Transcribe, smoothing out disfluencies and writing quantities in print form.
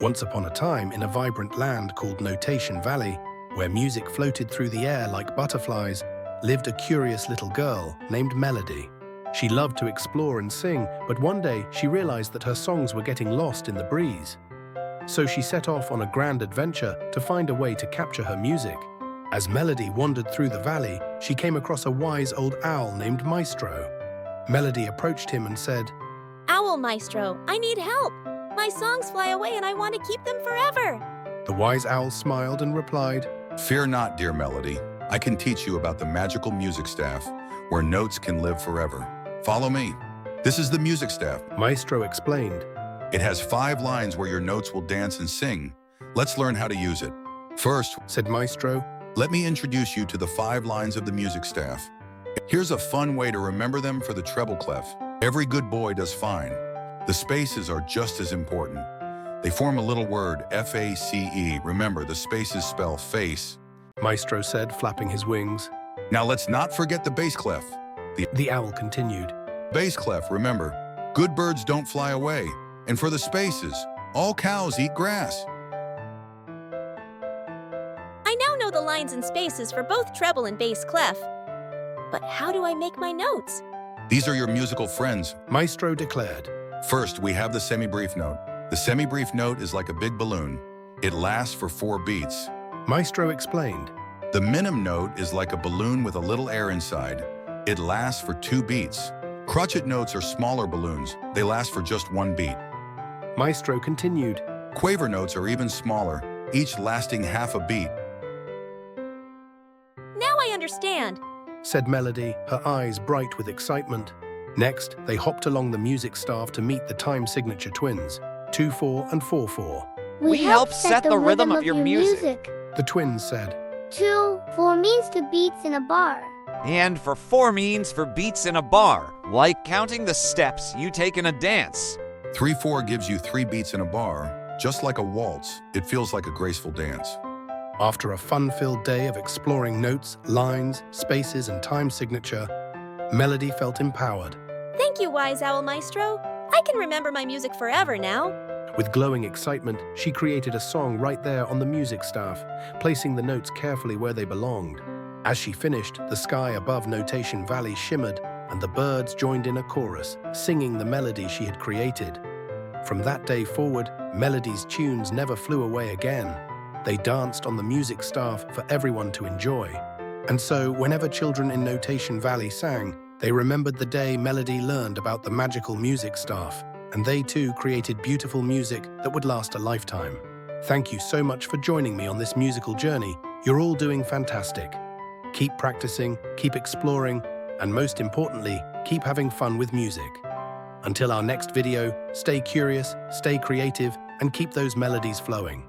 Once upon a time, in a vibrant land called Notation Valley, where music floated through the air like butterflies, lived a curious little girl named Melody. She loved to explore and sing, but one day she realized that her songs were getting lost in the breeze. So she set off on a grand adventure to find a way to capture her music. As Melody wandered through the valley, she came across a wise old owl named Maestro. Melody approached him and said, "Owl Maestro, I need help. My songs fly away and I want to keep them forever." The wise owl smiled and replied, Fear not, dear Melody. I can teach you about the magical music staff, where notes can live forever. Follow me. This is the music staff. Maestro explained. It has 5 lines where your notes will dance and sing. Let's learn how to use it. First, Said Maestro, let me introduce you to the 5 lines of the music staff. Here's a fun way to remember them for the treble clef. Every good boy does fine. The spaces are just as important. They form a little word, F-A-C-E. Remember, the spaces spell face. Maestro said, flapping his wings. Now let's not forget the bass clef. The owl continued. Bass clef, remember, good birds don't fly away. And for the spaces, all cows eat grass. I now know the lines and spaces for both treble and bass clef. But how do I make my notes? These are your musical friends. Maestro declared. First, we have the semibreve note. The semibreve note is like a big balloon. It lasts for 4 beats. Maestro explained. The minim note is like a balloon with a little air inside. It lasts for 2 beats. Crotchet notes are smaller balloons. They last for just 1 beat. Maestro continued. Quaver notes are even smaller, each lasting half a beat. Now I understand. Said Melody, her eyes bright with excitement. Next, they hopped along the music staff to meet the time signature twins, 2/4 and 4/4. We help set the rhythm of your music. The twins said. 2, 4 means 2 beats in a bar. And for 4 means for beats in a bar, like counting the steps you take in a dance. 3/4 gives you 3 beats in a bar, just like a waltz. It feels like a graceful dance. After a fun-filled day of exploring notes, lines, spaces, and time signature, Melody felt empowered. Thank you, wise owl Maestro. I can remember my music forever now. With glowing excitement, she created a song right there on the music staff, placing the notes carefully where they belonged. As she finished, the sky above Notation Valley shimmered, and the birds joined in a chorus, singing the melody she had created. From that day forward, Melody's tunes never flew away again. They danced on the music staff for everyone to enjoy. And so, whenever children in Notation Valley sang, they remembered the day Melody learned about the magical music staff, and they too created beautiful music that would last a lifetime. Thank you so much for joining me on this musical journey. You're all doing fantastic. Keep practicing, keep exploring, and most importantly, keep having fun with music. Until our next video, stay curious, stay creative, and keep those melodies flowing.